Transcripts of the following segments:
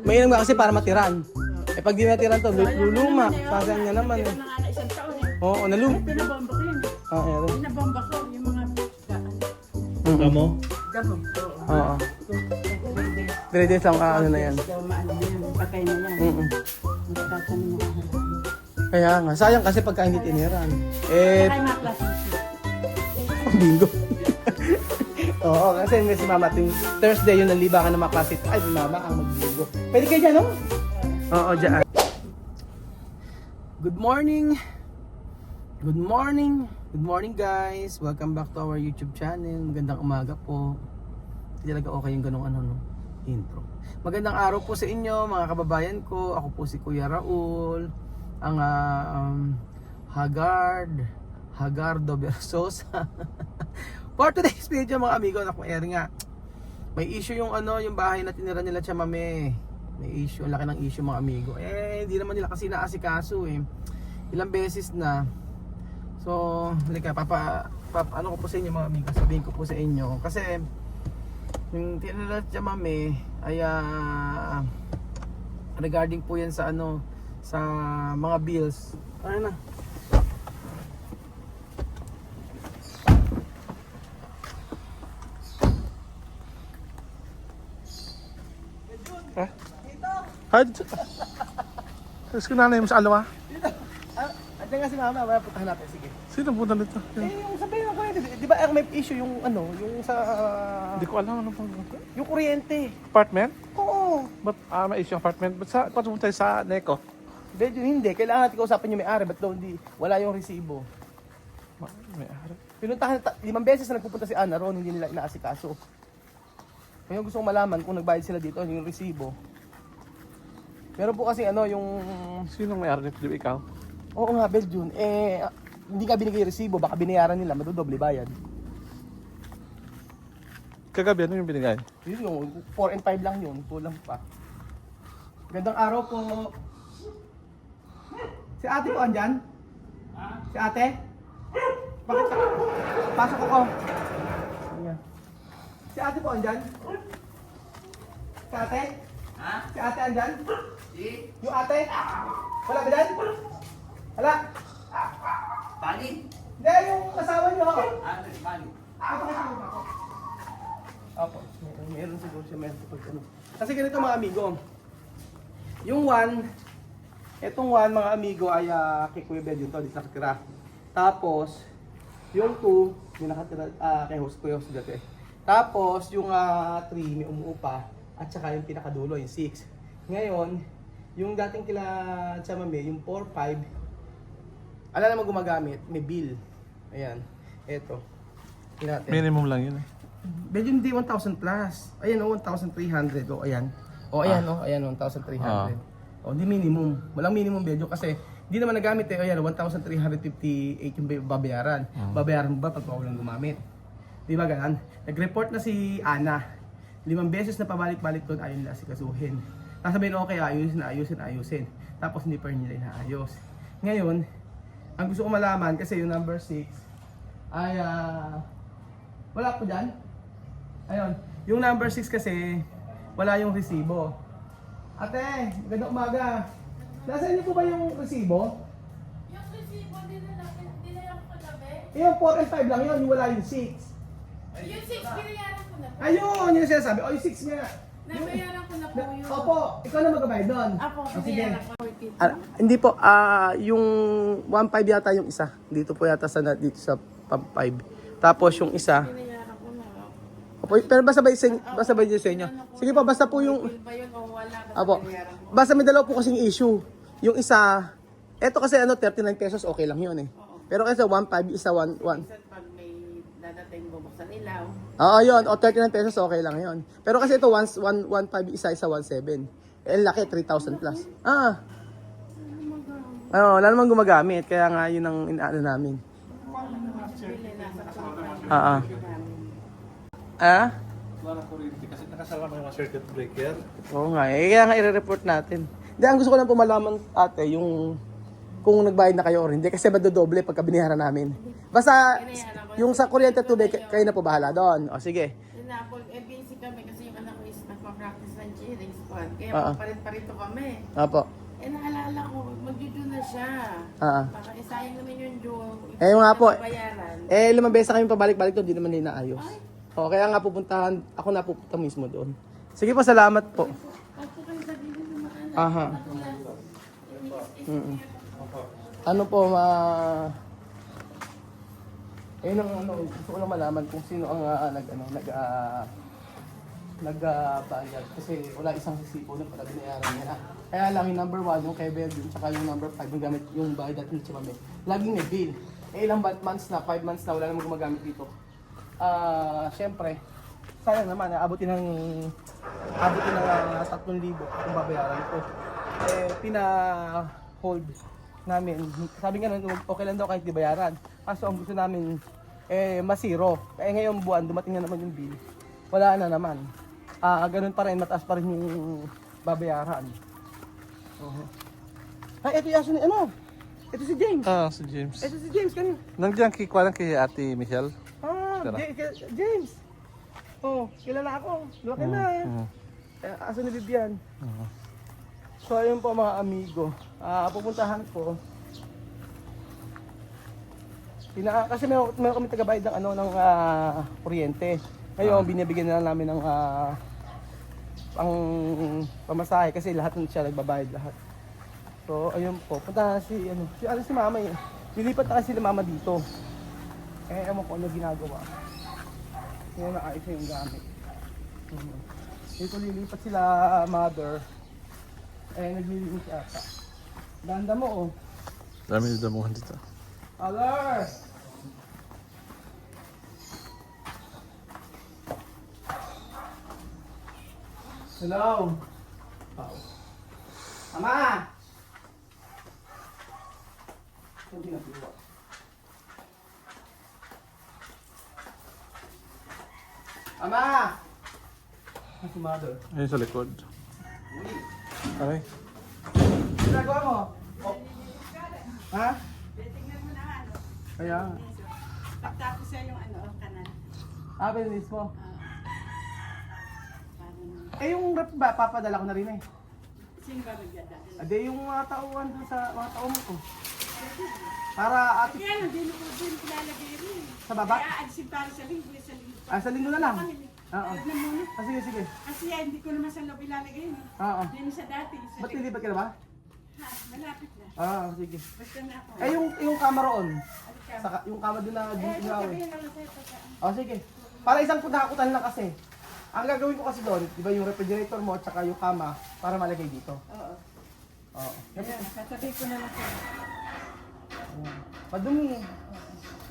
Mainam nga kasi para matiran. Eh pag di natiran to, luluma. Sasayang nga naman. Meron na nga na isang taon eh. Oo, nalum. Ay, pinabomba ko yun. Ayan. Pinabomba ko yung mga Kamo? gabong. Oo. 3 days lang ano na yan. Daw maano na yan, patay na yan. Magkakanin mo ka. Kaya nga, sayang kasi pagka hindi tiniran. Eh, Kaya mga plastic. bingo. Oo, kasi may si mama tuwing Thursday yun ang libangan ng mga klase. Ay, si mama ang mag-bingo. Pwede kayo dyan, no? Oo, dyan. Good morning! Good morning! Good morning guys! Welcome back to our YouTube channel. Magandang umaga po. Hindi talaga okay yung ganong intro. Magandang araw po sa inyo mga kababayan ko. Ako po si Kuya Raul. Ang Hagardo Versosa. For today's video mga amigo, nga. May issue yung yung bahay na tinira nila Chamame. May issue, ang laki ng issue mga amigo. Hindi naman nila kasi naasikaso eh. Ilang beses na. So, halika, ano ko po sa inyo mga amigo, sabihin ko po sa inyo. Kasi, yung tinira Chamame ay regarding po yan sa sa mga bills. Ano na? Ha? Tapos kinanay mo sa alawa? Andiyan nga si mama, wala puntahan natin, sige. Sino punta nito? Yung sabihin ng kuryente, di ba may issue yung yung sa... Hindi ko alam ano pang yung kuryente. apartment? Oo. Ba't may issue apartment? Ba't sa pumunta sa Neco? Medyo hindi, kailangan natin kausapin yung may-ari, ba't daw hindi, wala yung resibo. May ari. Pinuntahan, 5 beses na nagpupunta si Ana ron, hindi nila inaasikaso. Ngayon gusto kong malaman kung nagbayad sila dito, yung resibo. Meron po kasi yung... Sino may ari nito? Di ba ikaw? Oo nga, Beljun, hindi ka binigay resibo, baka binayaran nila, madodoble bayad. Kagabi ano yung binigay? Yun yung 4 and 5 lang yun, kulang pa. Gandang araw po. Si ate po andyan? Si ate? Bakit ka? Pasok ako. Ayan. Si ate po andyan? Si ate? Ha? Si ate andyan? Si? Yung ate? Wala ba dyan? Wala? Panin? Hindi, yung asawa niyo ako. Si Panin. Papakita mo ba ako? Opo, meron siguro siya pag Kasi ganito mga amigo. Yung etong one mga amigo ay kay Kuya Bed yun to, di nakatira. Tapos, yung 2, yung nakatira kay Kuya Host dati. Tapos, yung 3 may umuupa at saka yung pinakadulo, yung 6. Ngayon, yung dating kila Chamame, yung 4, 5, ala naman gumagamit, may bill. Ayan, eto. Natin. Minimum lang yun eh. Medyo hindi 1,000 plus. Ayan 1,300. Ayan. Ayan 1,300. Hindi minimum. Walang minimum medyo kasi hindi naman nagamit eh. Ayan, 1,358 yung babayaran. Babayaran mo ba pag walang gumamit? Di ba ganun? Nag-report na si Ana. 5 beses na pabalik-balik doon ayaw nila asikasuhin. Sasabihin okay, ayusin. Tapos hindi pa rin nila inaayos. Ngayon, ang gusto ko malaman kasi yung number 6 ay wala po dyan. Ayun, yung number 6 kasi wala yung resibo. Ate, magandang umaga. Nasaan niyo po ba yung resibo? Yung resibo, dinala ko kagabi. Yung 4 and 5 lang yun, yung wala yung 6. Yung 6, binayaran ko na po. Ayun, yun yung sinasabi. O, yung 6 nga. Nabayaran ko na po yun. Opo, ikaw na magbabayad doon. Apo, O, sige. binayaran ko. Hindi po, yung 1.5 yata yung isa. Dito po yata dito sa 5. Tapos yung isa. Binayaran ko na. Opo, pero basta ba sa inyo? Sige po, basta po yung... Bill ba yun o wala? Apo, basta may dalawa po kasing issue. Yung isa, eto kasi 39 pesos, okay lang yun eh. Pero kasi 1.5, isa 1. Minsan pag may dadating bubuksan ilaw. Oo, yun. O 39 pesos, okay lang yun. Pero kasi ito, 1.5, isa 1.7. Eh, laki, 3,000 plus. Wala namang gumagamit. Kaya nga, yun ang inaano namin. Wala kuryente kasi nakasama yung circuit breaker. Oo nga, kaya nga i-report natin. Hindi, ang gusto ko lang pumalaman ate, yung kung nagbayad na kayo or hindi. Kasi madodoble pagka biniharan namin. Basta, yung sa kuryente tubig, kayo na po bahala doon. O sige. Sinapol, busy kami kasi yung anak ko is nagpa-practice ng cheerings pa. buwan. Kaya Oo. papalit-parito kami. Apo. Eh, naalala ko, mag-due na siya. Baka isayang naman yung due. Eh, yung nga po. Bayaran. Eh, 5 beses na kami pabalik-balik doon, di naman inaayos. O, kaya nga pupuntahan, ako na pupunta mismo doon. Sige po, salamat po. Opo kayo sa gilid ng mga anak. Aha. Ano po, ayun ang ano, gusto ko lang malaman kung sino ang nagbayad. Kasi wala isang resibo na para binayaran niya. Kaya lang yung number 1, yung kay Belgium, tsaka yung number 5, yung gamit, yung bayad natin sa mami. Laging may bill. Eh, ilang months na, 5 months na, wala namang gumagamit dito. Siyempre, sayang naman, abutin ng 3,000 kung babayaran ko. Eh, pina-hold namin. Sabi nga nun, okay lang daw kahit di bayaran. Kaso ang gusto namin, masiro. Kaya ngayong buwan, dumating na naman yung bill. Wala na naman. Ganun pa rin, mataas pa rin yung babayaran. Ay, ito yung aso ni, ano? Ito si James. Si James. Ito si James, kanina. Nandiyan kikwa lang kay Ate Michelle. Tara. James. Oh, kilala ako. Laki na eh. Aso ni Vivian. So, ayun po mga amigo. Pupuntahan ko. Kasi meron kami tagabayad ng ng kuryente. Ngayon, binibigyan na lang namin ng ang pamasahe kasi lahat ng siya nagbabayad lahat. So, ayun po. Punta si mama eh. Lilipat na kasi si mama dito. Eh, ewan ko ano ginagawa. Ngayon naayos na yung gamit. Dito lilipat sila mother. Eh, naglilinis ata. Ganda mo oh. Dami na damuhan dito. Alar! Hello! Ama! Hindi na piwa. Ama! Ang si mother. Ayun sa likod. Aray. Ginagawa mo? Oh. Ha? Tingnan mo na ano. Kaya. Pagtapos siya yung kanan. Bilis mo. Parang, Eh yung rep ba, papadala ko na rin eh. sino ba nagdadala? Ade yung mga tauhan dun sa mga tao mo ko. Para ate Kaya lang, din ko lalagay rin. sa baba. Kaya alisin para sa linggo, sa linggo. Sa linggo na lang. Oo. Tignan mo na. Sige, sige. Kasi hindi ko naman sa loob ilalagay. No? Oo. Din sa dati. Sa Ba't linggo. nilipat ka na ba? Ha, malapit na. Sige. Basta na ako. Eh yung kama roon. Halika. Saka yung kama din na ginawa Sabihin eh. na lang sa'yo pagka. Sige. Para isang pagkakutan lang kasi. Ang gagawin ko kasi doon, di ba yung refrigerator mo at saka yung kama para malagay dito. Oo. Oo. Ayan, sasabihin ko na lang sa'yo. Madumi.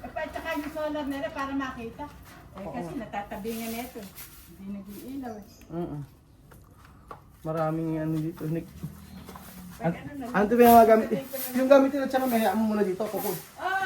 Tsaka yung solar nila para makita. Kasi natatabingan nito. Hindi nag-iilaw eh. Maraming ano dito. Pag ano na. Ano ba yung mga gamit? Yung gamit nila tsaka may hayaan mo muna dito. Kukul.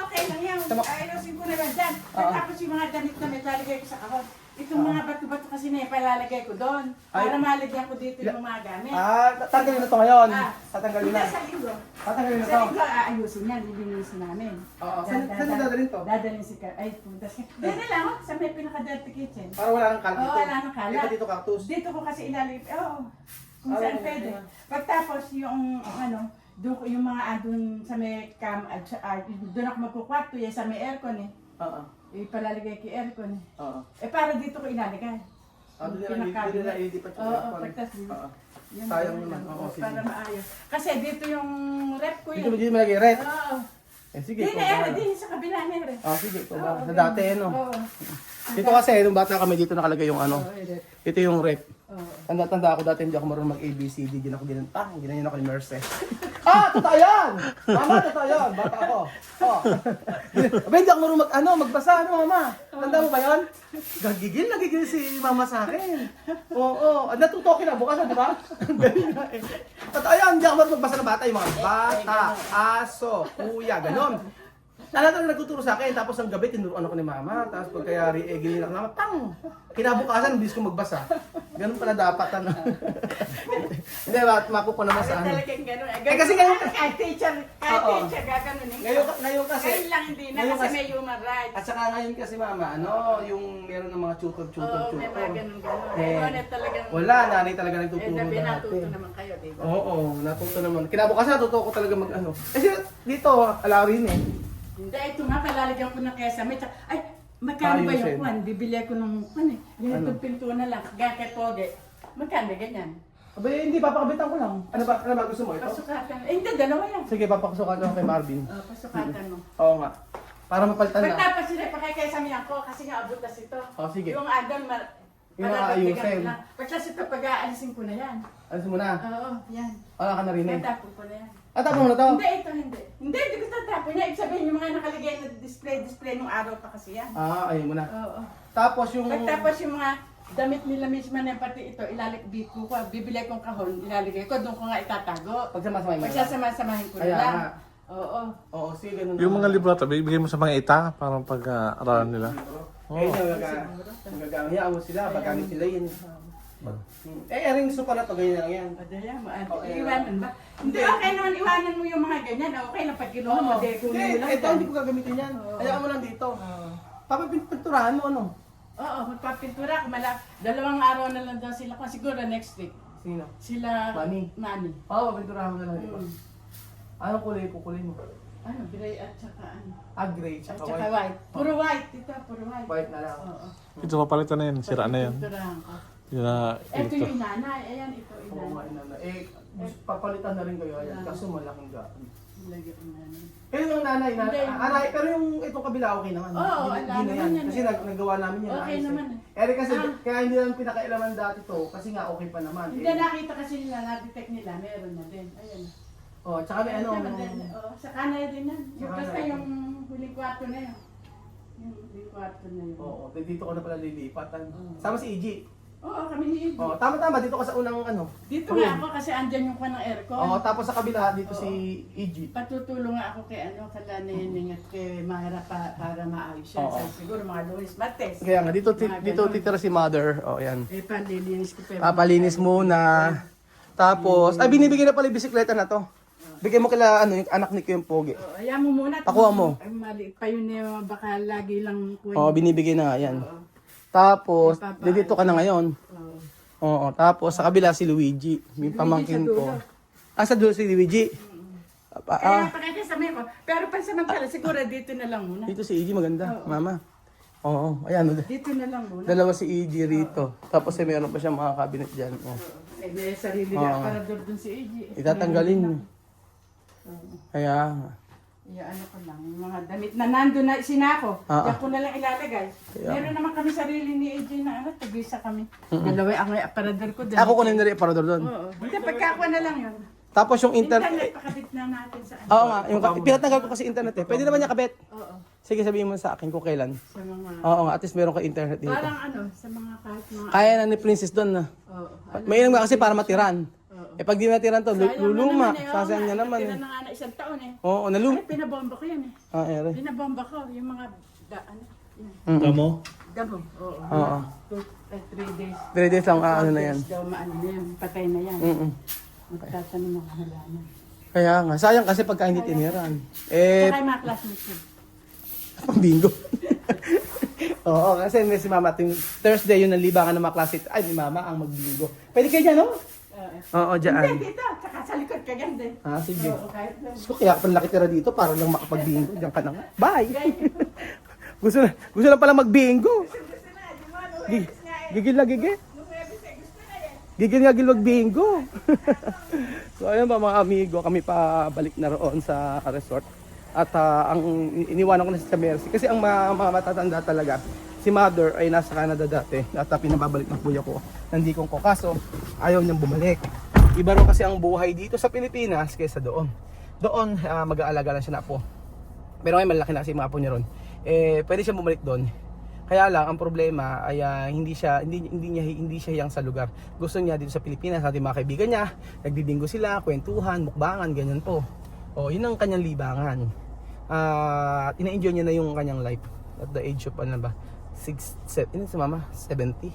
Okay lang yan. Ayusin ko na lang dyan. Tapos yung mga damit na may lalagay ko sa kahon. Itong mga bato-bato kasi na ipalalagay ko doon. Para malagyan ko dito yung mga gamit. Tatanggalin na to ngayon. Ah. Tatanggalin na. Hindi, sa linggo. Tatanggalin na Sa to. linggo, aayusin yan. Lilinisin namin. Oo. Saan dadalhin to? Dadalhin si Ay, punta siya. Dito lang, sa may pinaka-dirty kitchen. Para wala nang kalat dito. Oo, wala nang kalat. Dito dito cactus. Dito ko kasi ilalagay. Oo. Kung Ah, saan okay. pwede. Pagtapos yung doon yung mga doon sa may doon ako magkukwarto yan sa may aircon eh. Oo. Ipalalagay kay aircon eh. Oo. Para dito ko ilalagay. Doon nila ilipat yung Oo, aircon. pagtas dito. Oo. Yun, Sayang yun, naman. yun. Oo, sige. Para maayos. Kasi dito yung rep ko Dito mo yun. dito malagay red. Oo. Sige. Di ikaw na bahala. di sa kabila na rin. Sige, ikaw ba? Oo, Sa dati, no? Oo. Dito kasi, nung bata kami, dito nakalagay yung ano. Oo, rep. Ito yung rep. Oo. Tanda ako dati, hindi ako marunong mag-ABCD. Gina ko ginantang. Ginanyan ako ni Merce. Totoo yan! Mama, totoo yan! Bata ako. Abay, hindi ako marunong magbasa, mama? Tanda mo ba yun? Nagigil si mama sa akin. Oo. Natuto ko na bukas, di ba? Galing na eh. Totoo yan, hindi ako marunong magbasa ng bata. Yung mga bata, aso, kuya, ganon. Talagang nagtuturo sa akin, tapos ang gabi tinuruan ako ni mama, tapos pagkayari, gininak naman, pang! Kinabukasan, bilis ko magbasa. Ganun pala dapat, ano. Hindi, makupo naman sa ano. Talagang gano'n. kasi ngayon- kahit teacher, Oo. gaganon eh. Ngayon kasi, Ngayon lang hindi na ngayon kasi kasi- may human rights. at saka ngayon kasi mama, ano, yung meron ng mga tutor. Oo, may mga ganun-ganun. Eh, Wala talagang... Wala, nanay talaga Eh, nagtuturo nabi dati. natuto naman kayo, di ba? Oo, natuto naman. Kinabukasan natuto ko talaga mag ano. Kasi dito, ala rin eh. Hindi, ito nga, palalagyan ko ng kesame. Ay, magkano ba Ayusin. yung kwan? Bibili ako ng kwan eh. Yung Ano? pinto na lang, gakay poge. Magkano ganyan? Abay, hindi, papakabitan ko lang. Ano ba gusto mo ito? Pasukatan. Eh, hindi, dalawa yan. Sige, papakasukan ko kay Marvin. Pasukatan mo. Oo nga. Para mapalitan na. Pagtapos sila, pakikesame yan ko kasi nga abutas ito. Oh, sige. Yung adon, Yung aayusin. Pagkas ito, pag-aalisin ko na yan. Alis mo na. Oo, yan. Wala ka na rin eh. Tatapon ko na yan. Tapos mo na to. Hindi, ito hindi. Hindi ko tatapon niya. Ibig sabihin yung mga nakalagay na display nung araw pa kasi yan. Ayun mo na. Oo. Tapos yung... Pagtapos yung mga damit nila mismo na pati ito, ilalikbit ko, bibili kong kahon, ilalagay ko, doon ko nga itatago. Pagsamasamahin mo. Pagsasama-samahin ko na Kaya lang. nga. Oo. Oo, sige, ganun. Yung mga libro ito, bibigay mo sa mga ita para pag-aralan nila. Eh, nagagamit mo sila, paggamit sila yun. Ring so pala to, ganyan lang yan. Padaya mo, Okay. iwanan ba? Hindi, okay naman, iwanan mo yung mga ganyan. Okay lang, pag kinuha mo, Hindi, kunin mo lang. ito hindi ko gagamitin yan. Hayaan mo lang dito. Papapinturahan mo, ano? Oo, magpapintura ko. 2 araw na lang daw sila. Kung siguro next week. Sino? Sila, Mami. Mami. Oo, papinturahan mo na lang dito. Mm. Anong kulay kukulay mo? Ano, gray at saka ano. Gray, At tsaka saka white. white. Puro white, ito, puro white. White na lang. Oo. Ito papalitan na yan, sira na yan. Pinturahan ko. Yun na, Ito ito. yung inanay. Ayan, ito Oo nga, inanay. inana. Papalitan na rin kayo. Ayan, kaso malaking gamit. Lagyan ko inanay. Pero yung nanay, Hindi. pero yung itong kabila okay naman. Oo, Hindi wala na naman yan. Kasi nagawa namin yan. Okay ayos naman eh. Kasi, Ah. kaya hindi namin pinakailaman dati to, kasi nga okay pa naman. Hindi nakita kasi nila, na-detect nila, meron na din. Ayan. Oh, tsaka may ano, Oo, sa kanay din yan. Sa Basta kanay. yung huling kwarto na yun. Yung huling kwarto na yun. oo, dito ko na pala lilipatan. Oo. Sama si EG. Oo, kami ni Ibi. Oh, tama, dito ka sa unang ano. Dito nga ako kasi andyan yung kwan ng aircon. Oh, tapos sa kabila dito Oo. si EG. Patutulong nga ako kay kala Neneng at kay Mahara para maayos yan. Oo. Siguro mga Luis Martes. Kaya nga dito Mga dito ganun. titira si mother. Oh, yan. Eh, panlilinis ko pa. Papalinis muna. Tapos, binibigyan na pala yung bisikleta na to. Bigyan mo kila yung anak ni Kuya Pogi. Oo, ayan mo muna. Pakuha mo. Ay, maliit pa yun eh, baka lagi lang kuha. Oh, binibigyan na yan. Oo. Tapos, Papa- dito ka na ngayon. Oo. Oo, tapos sa kabila si Luigi, yung pamangkin Luigi sa ko. dulo. Sa dulo si Luigi. Kaya pakikasama ko. Pero pansamantala, siguro dito na lang muna. Dito si EG maganda, Oo. mama. Oo, ayan. Dito na lang muna. Dalawa si EG rito. Tapos meron pa siyang mga cabinet dyan. Oh. Eh, may sarili Oo. na aparador dun si AJ. Itatanggalin mo. Oo. Kaya, Iya, ano ko lang, yung mga damit na nandun na sinako, Ah, diyan ko na lang ilalagay. Kaya- Meron naman kami sarili ni AJ na tag-isa kami. Dalawa ang aparador ko doon. ako kunin na rin parador doon. Oo. Hindi, pagkakuha na lang yun. Tapos yung Internet, pakabit na natin sa ano. Oo nga, pinatanggal ko kasi internet eh. Pwede naman niya kabit. Oo. Sige, sabihin mo sa akin kung kailan. Sa mga, Oo nga, at least meron ka internet dito. parang ano, sa mga kahit mga, Kaya na ni Princess doon na. oo. May nga kasi para matiran. Oo. Eh pag di natiran to, Sayang na luluma. naman eh, oo Sasayang nga, niya naman natira eh. na nga na isang taon eh. Oo, nalum. Ay, pinabomba ko yan eh. Ere. Pinabomba ko, yung mga, ano, yun. Tamo? Damo, oo. Oo. 3 days. 3 days lang ano na yan. Daw maano na yan, patay na yan. Mm. Magtatanong ng halaman. Kaya nga, sayang kasi pagka hindi tiniran. Eh, Saka yung mga classmates ko. pang bingo. Oo, kasi may si Mama tuwing Thursday yun ang libangan ng mga klase. Ay, ni Mama ang magbingo. Pwede kayo dyan, no? Oo, Hindi, dyan. dito. Tsaka sa likod ka ganda. Sige. Oo, kahit lang. So, kaya ka pala nakitira dito para lang makapagbingo. Diyan ka na nga. Bye! gusto lang pala magbingo. Gigil na gigil. Gigil nga gil magbingo. So ayun ba mga amigo, kami pa balik na roon sa resort. At ang iniwanan ko na sa Mercy. Kasi ang mga matatanda talaga, si Mother ay nasa Canada dati. At pinababalik ng kuya ko. Nandikong ko. Kaso ayaw niyang bumalik. Iba rin kasi ang buhay dito sa Pilipinas kaysa doon. Doon mag-aalaga lang siya na po. Pero ngayon malaki na kasi yung mga apo niya ron. Pwede siya bumalik doon. Kaya lang ang problema ay hindi siya hiyang sa lugar. Gusto niya dito sa Pilipinas, sa ating mga kaibigan niya, nagbibingo sila, kwentuhan, mukbangan, ganyan po. Oh, yun ang kanyang libangan. ina-enjoy niya na yung kanyang life at the age of ano ba 6 si mama 70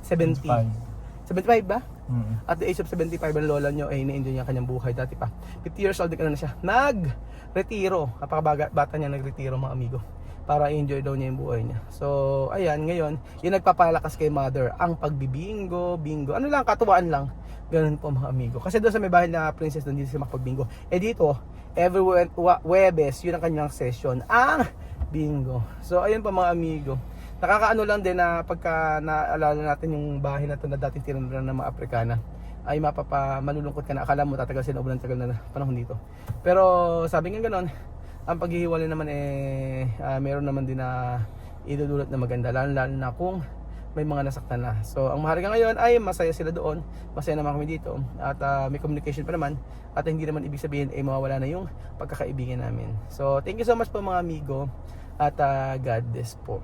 75 ba? At the age of 75 ang lola nyo ay ina-enjoy niya kanyang buhay dati pa 50 years old na siya nag-retiro, napakabata niya nag-retiro mga amigo para i-enjoy daw niya yung buhay niya. So ayan, ngayon yung nagpapalakas kay mother ang pagbibingo, ano lang, katuwaan lang, ganun po mga amigo. Kasi doon sa may bahay na princess doon, hindi siya makapagbingo. Dito every Webes yun ang kanyang session, ang bingo. So ayun po mga amigo, nakakaano lang din na pagka naalala natin yung bahay na to na dating tinuluran ng mga Aprikana, ay malulungkot ka na, akala mo tatagal sila ng tagal na panahon dito. Pero sabi nga ganon, ang paghihiwalay naman meron naman din na idudulot na maganda, lalo na kung may mga nasaktan na. So ang mahalaga ngayon ay masaya sila doon, masaya naman kami dito, at may communication pa naman, at hindi naman ibig sabihin ay mawawala na yung pagkakaibigan namin. So thank you so much po mga amigo, at God bless po.